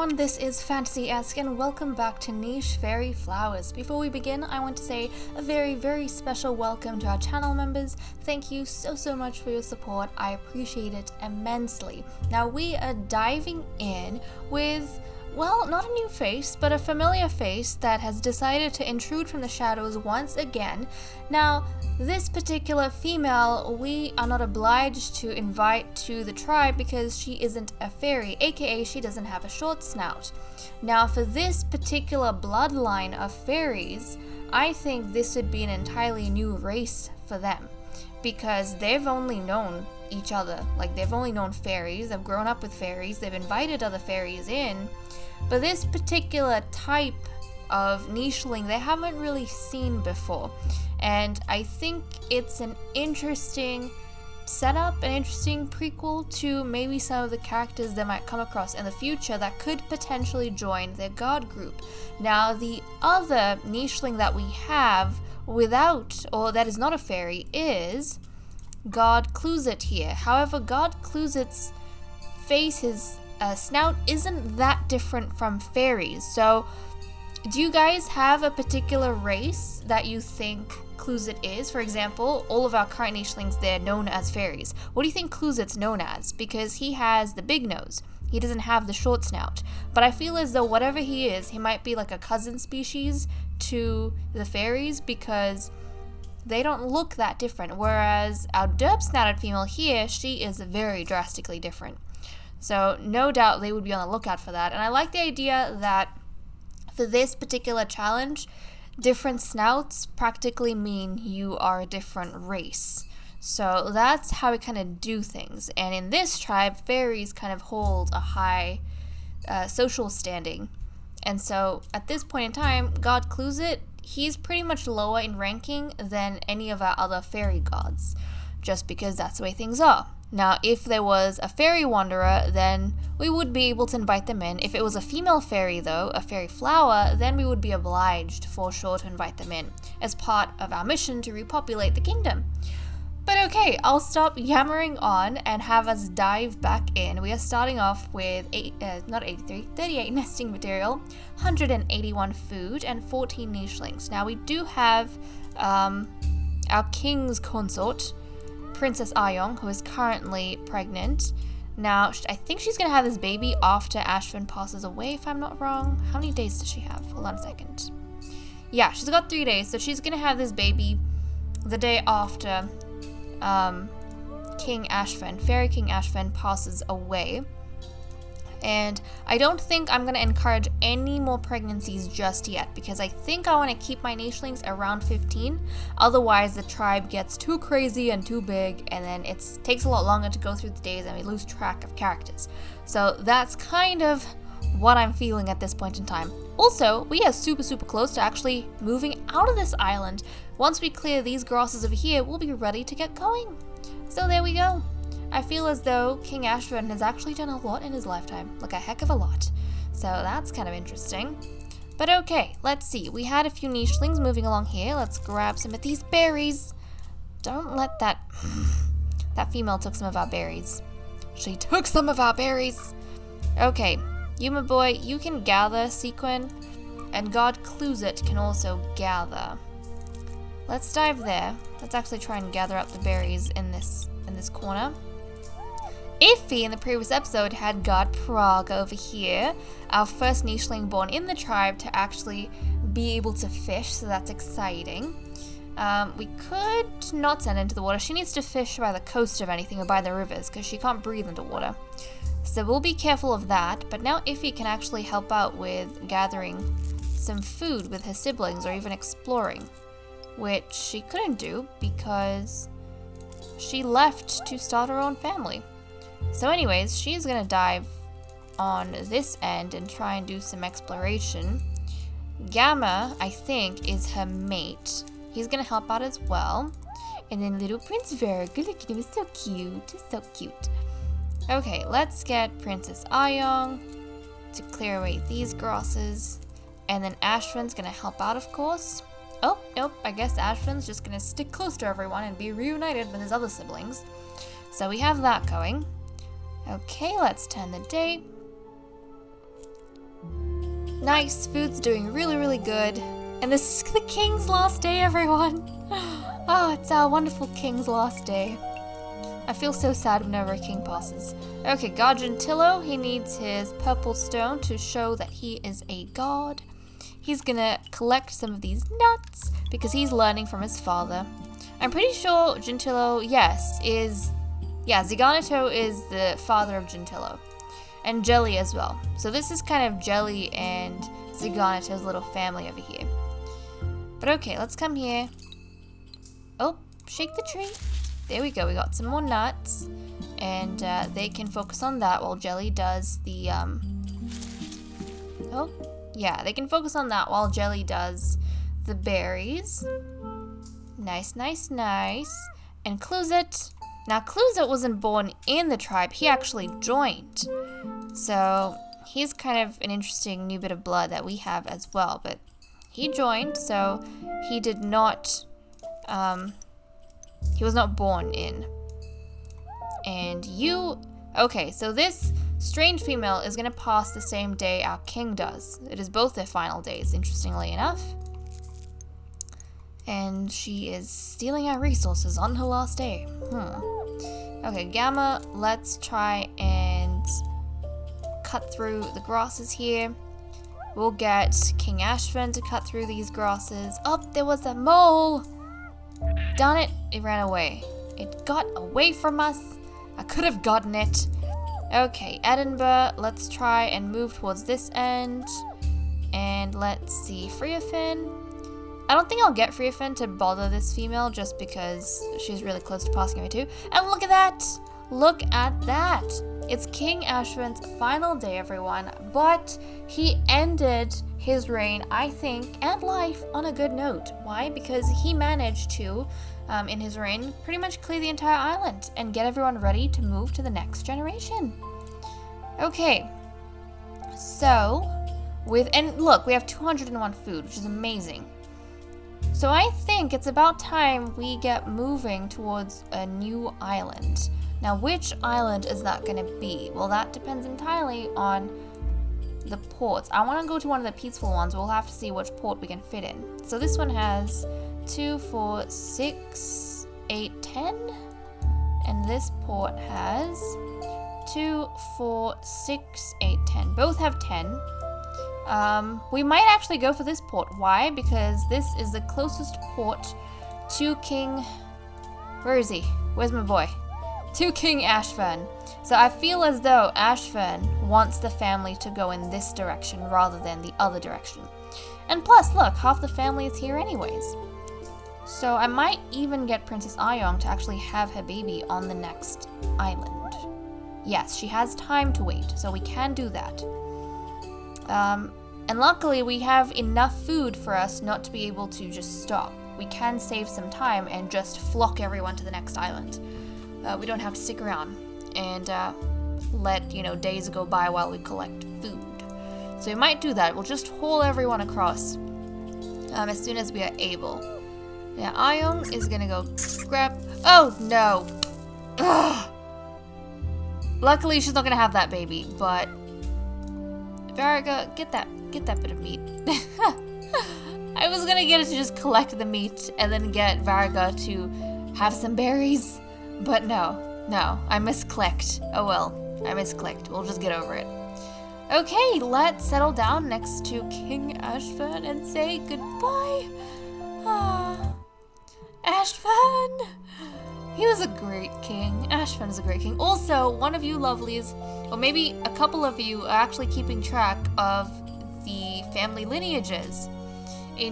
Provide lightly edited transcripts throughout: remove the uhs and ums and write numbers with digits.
everyone, this is Fantasy-esque and welcome back to Niche Faerie Flowers. Before we begin, I want to say a very special welcome to our channel members. Thank you so much for your support. I appreciate it immensely. Now we are diving in with, well, not a new face, but a familiar face that has decided to intrude from the shadows once again. Now, this particular female, we are not obliged to invite to the tribe because she isn't a fairy, aka she doesn't have a short snout. Now, for this particular bloodline of fairies, I think this would be an entirely new race for them because they've only known each other. Like, they've only known fairies, they've grown up with fairies, they've invited other fairies in, but this particular type of nicheling they haven't really seen before. And I think it's an interesting setup, an interesting prequel to maybe some of the characters they might come across in the future that could potentially join their god group. Now, the other nicheling that we have without, or that is not a fairy, is God Cluzet here. However, God Cluzet's face, his snout, isn't that different from fairies. So, do you guys have a particular race that you think Cluzet is? For example, all of our current nichelings, they're known as fairies. What do you think Cluzet's known as? Because he has the big nose. He doesn't have the short snout. But I feel as though whatever he is, he might be like a cousin species to the fairies because they don't look that different. Whereas our derp-snouted female here, she is very drastically different. So no doubt they would be on the lookout for that. And I like the idea that for this particular challenge, different snouts practically mean you are a different race. So that's how we kind of do things. And in this tribe, fairies kind of hold a high social standing. And so at this point in time, God Cluzet, he's pretty much lower in ranking than any of our other fairy gods, just because that's the way things are. Now, if there was a fairy wanderer, then we would be able to invite them in. If it was a female fairy, though, a Faerie Flower, then we would be obliged for sure to invite them in as part of our mission to repopulate the kingdom. But okay, I'll stop yammering on and have us dive back in. We are starting off with 38 nesting material, 181 food, and 14 nichelings. Now, we do have our king's consort, Princess Ayong, who is currently pregnant. Now, I think she's going to have this baby after Ashvin passes away, if I'm not wrong. How many days does she have? Hold on a second. Yeah, she's got 3 days, so she's going to have this baby the day after King Ashvin, Faerie King Ashvin, passes away. And I don't think I'm going to encourage any more pregnancies just yet because I think I want to keep my nichelings around 15. Otherwise, the tribe gets too crazy and too big, and then it takes a lot longer to go through the days and we lose track of characters. So that's kind of what I'm feeling at this point in time. Also, we are super close to actually moving out of this island. Once we clear these grasses over here, we'll be ready to get going. So there we go. I feel as though King Ashvin has actually done a lot in his lifetime, like a heck of a lot. So that's kind of interesting. But okay, let's see. We had a few nichelings moving along here. Let's grab some of these berries. Don't let that female took some of our berries. She took some of our berries. Okay, you, my boy, you can gather sequin, and God Cluzet can also gather. Let's dive there. Let's actually try and gather up the berries in this corner. Iffy in the previous episode had God Prague over here, our first nicheling born in the tribe to actually be able to fish, so that's exciting. We could not send her into the water. She needs to fish by the coast of anything or by the rivers because she can't breathe underwater. So we'll be careful of that, but now Iffy can actually help out with gathering some food with her siblings or even exploring, which she couldn't do because she left to start her own family. So anyways, she's going to dive on this end and try and do some exploration. Gamma, I think, is her mate. He's going to help out as well. And then little Prince Virgo, look at him, he's so cute. He's so cute. Okay, let's get Princess Ayong to clear away these grasses. And then Ashvin's going to help out, of course. Oh, nope, I guess Ashvin's just going to stick close to everyone and be reunited with his other siblings. So we have that going. Okay, let's turn the day. Nice, food's doing really, really good. And this is the king's last day, everyone. Oh, it's our wonderful king's last day. I feel so sad whenever a king passes. Okay, God Gentillo, he needs his purple stone to show that he is a god. He's gonna collect some of these nuts because he's learning from his father. I'm pretty sure Gentillo, Zigonato is the father of Gentillo. And Jelly as well. So this is kind of Jelly and Zigonato's little family over here. But okay, let's come here. Oh, shake the tree. There we go, we got some more nuts. And they can focus on that while Jelly does the, they can focus on that while Jelly does the berries. Nice, nice, nice. And Cluzet. Now, Cluzet wasn't born in the tribe, he actually joined. So, he's kind of an interesting new bit of blood that we have as well. But he joined, so he did not, he was not born in. And okay, so this strange female is going to pass the same day our king does. It is both their final days, interestingly enough. And she is stealing our resources on her last day. Okay, Gamma, let's try and cut through the grasses here. We'll get King Ashvin to cut through these grasses. Oh, there was a mole! Darn it, it ran away. It got away from us. I could have gotten it. Okay, Edinburgh, let's try and move towards this end. And let's see, Freofin. I don't think I'll get Freofin to bother this female just because she's really close to passing away too. And look at that! Look at that! It's King Ashvin's final day, everyone, but he ended his reign, I think, and life on a good note. Why? Because he managed to, in his reign, pretty much clear the entire island and get everyone ready to move to the next generation. Okay, so, and look, we have 201 food, which is amazing. So I think it's about time we get moving towards a new island. Now, which island is that going to be? Well, that depends entirely on the ports. I want to go to one of the peaceful ones. We'll have to see which port we can fit in. So this one has 2, 4, 6, 8, 10. And this port has 2, 4, 6, 8, 10. Both have 10. We might actually go for this port. Why? Because this is the closest port to King... Where is he? Where's my boy? To King Ashvin. So I feel as though Ashvin wants the family to go in this direction rather than the other direction. And plus, look, half the family is here anyways. So I might even get Princess Ayong to actually have her baby on the next island. Yes, she has time to wait, so we can do that. And luckily we have enough food for us not to be able to just stop. We can save some time and just flock everyone to the next island. We don't have to stick around and let, days go by while we collect food. So we might do that. We'll just haul everyone across as soon as we are able. Yeah, Ayong is gonna go grab... Oh, no! Ugh. Luckily, she's not gonna have that baby, but... Variga, get that bit of meat. I was gonna get it to just collect the meat and then get Variga to have some berries. But no, I misclicked. Oh well, I misclicked. We'll just get over it. Okay, let's settle down next to King Ashvin and say goodbye. Ashvin! He was a great king. Ashvin is a great king. Also, one of you lovelies, or maybe a couple of you, are actually keeping track of the family lineages. I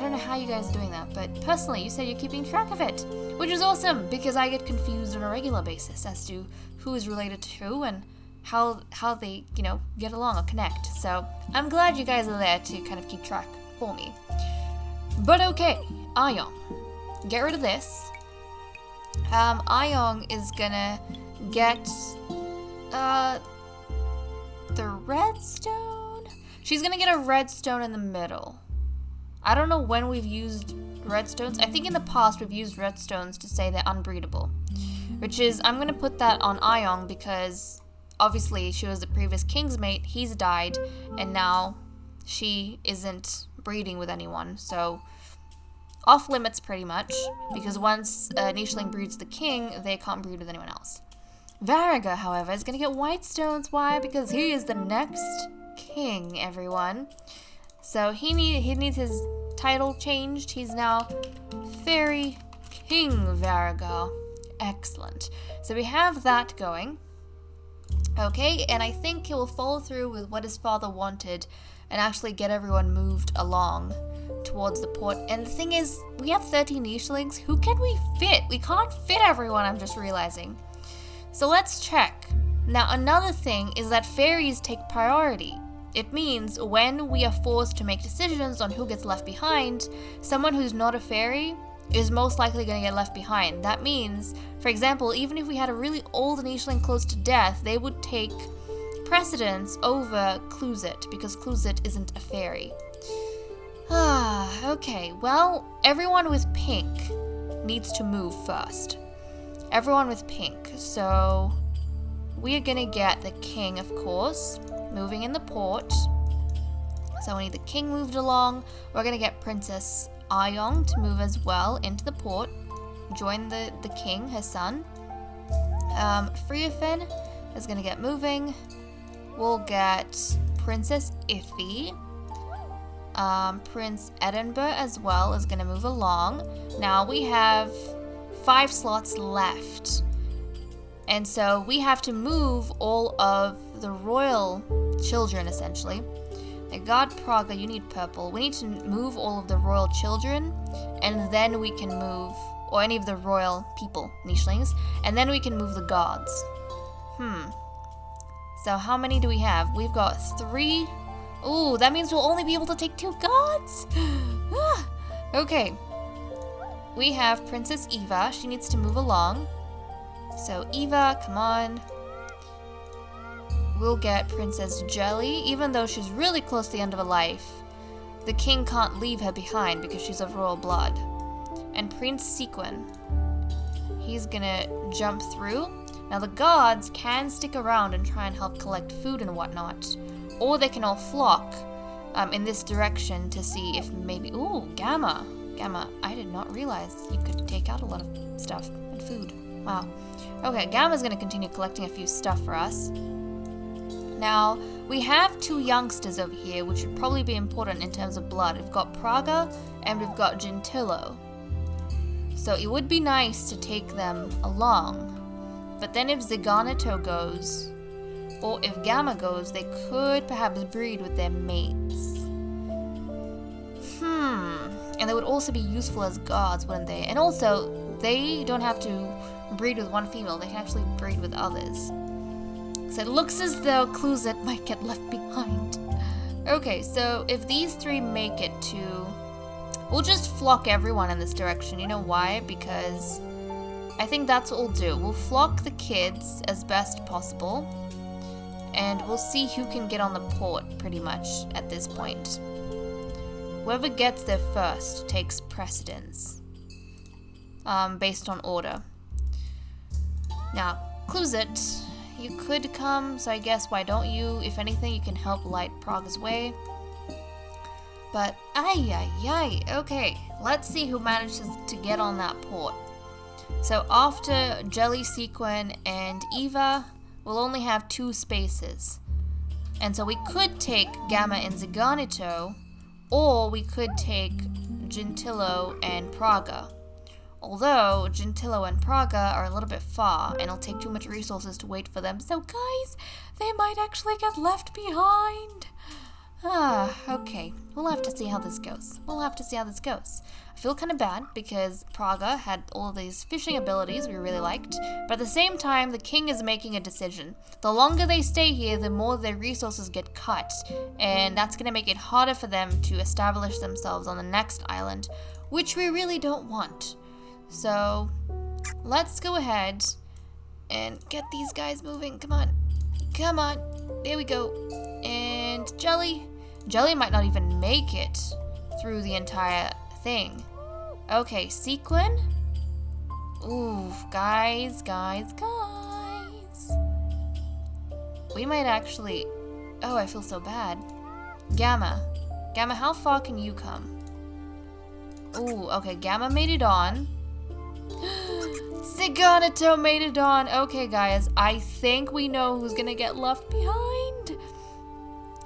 don't know how you guys are doing that, but personally, you said you're keeping track of it, which is awesome, because I get confused on a regular basis as to who is related to who and how they, get along or connect. So I'm glad you guys are there to kind of keep track for me. But okay, Ayong. Get rid of this. Ayong is gonna get the redstone. She's gonna get a redstone in the middle. I don't know when we've used redstones. I think in the past we've used redstones to say they're unbreedable. Which is, I'm going to put that on Ayong because obviously she was the previous king's mate, he's died, and now she isn't breeding with anyone, so off limits pretty much, because once a nicheling breeds the king, they can't breed with anyone else. Varriga, however, is going to get white stones. Why? Because he is the next king, everyone. So he needs his title changed. He's now Faerie King Varriga. Excellent. So we have that going. Okay, and I think he will follow through with what his father wanted and actually get everyone moved along towards the port. And the thing is, we have 30 nichelings. Who can we fit? We can't fit everyone, I'm just realizing. So let's check. Now, another thing is that fairies take priority. It means when we are forced to make decisions on who gets left behind, someone who's not a fairy is most likely going to get left behind. That means, for example, even if we had a really old nicheling close to death, they would take precedence over Cluzet, because Cluzet isn't a fairy. Okay, well, everyone with pink needs to move first. Everyone with pink. So we are gonna get the king, of course, moving in the port. So we need the king moved along. We're gonna get Princess Ayong to move as well into the port, join the king, his son. Freefin is gonna get moving. We'll get Princess Iffy. Prince Edinburgh as well is gonna move along. Now we have 5 slots left. And so we have to move all of the royal children, essentially. My god, Praga, you need purple. We need to move all of the royal children, and then we can move, or any of the royal people, nichelings, and then we can move the gods. So how many do we have? We've got 3. Ooh, that means we'll only be able to take 2 gods? Okay. We have Princess Eva. She needs to move along. So Eva, come on. We'll get Princess Jelly. Even though she's really close to the end of her life, the king can't leave her behind because she's of royal blood. And Prince Sequin. He's gonna jump through. Now the gods can stick around and try and help collect food and whatnot. Or they can all flock in this direction to see if maybe... Ooh, Gamma. Gamma, I did not realize you could take out a lot of stuff and food. Wow. Okay, Gamma's going to continue collecting a few stuff for us. Now, we have 2 youngsters over here, which would probably be important in terms of blood. We've got Praga and we've got Gentillo. So it would be nice to take them along. But then if Ziganito goes, or if Gamma goes, they could perhaps breed with their mates. And they would also be useful as guards, wouldn't they? And also, they don't have to breed with one female. They can actually breed with others. So it looks as though Cluzet might get left behind. Okay, so if these 3 make it to... We'll just flock everyone in this direction. You know why? Because I think that's what we'll do. We'll flock the kids as best possible. And we'll see who can get on the port, pretty much, at this point. Whoever gets there first takes precedence, based on order. Now, Cluzet, you could come, so I guess why don't you? If anything, you can help light Praga's way. But, okay, let's see who manages to get on that port. So after Jelly, Sequin, and Eva, we'll only have 2 spaces. And so we could take Gamma and Ziganito, or we could take Gentillo and Praga. Although Gentillo and Praga are a little bit far, and it'll take too much resources to wait for them. So guys, they might actually get left behind. Okay. We'll have to see how this goes. I feel kind of bad because Praga had all of these fishing abilities we really liked, but at the same time, the king is making a decision. The longer they stay here, the more their resources get cut, and that's going to make it harder for them to establish themselves on the next island, which we really don't want. So, let's go ahead and get these guys moving. Come on. There we go. And Jelly might not even make it through the entire thing. Okay, Sequin. Ooh, guys. We might actually... Oh, I feel so bad. Gamma, Gamma, how far can you come? Ooh, okay, Gamma made it on. Sigonato made it on. Okay, guys, I think we know who's gonna get left behind.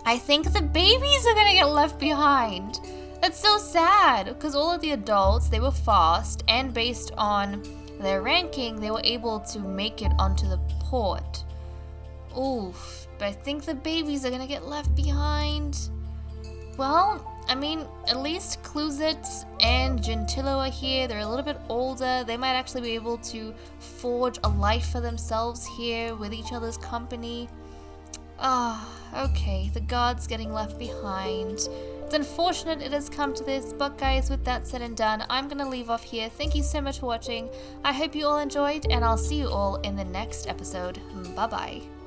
I think the babies are gonna get left behind. That's so sad, because all of the adults, they were fast, and based on their ranking, they were able to make it onto the port. Oof, but I think the babies are gonna get left behind. Well, I mean, at least Cluzet and Gentillo are here. They're a little bit older. They might actually be able to forge a life for themselves here with each other's company. Okay, the god's getting left behind. It's unfortunate it has come to this, but guys, with that said and done, I'm gonna leave off here. Thank you so much for watching. I hope you all enjoyed, and I'll see you all in the next episode. Bye-bye.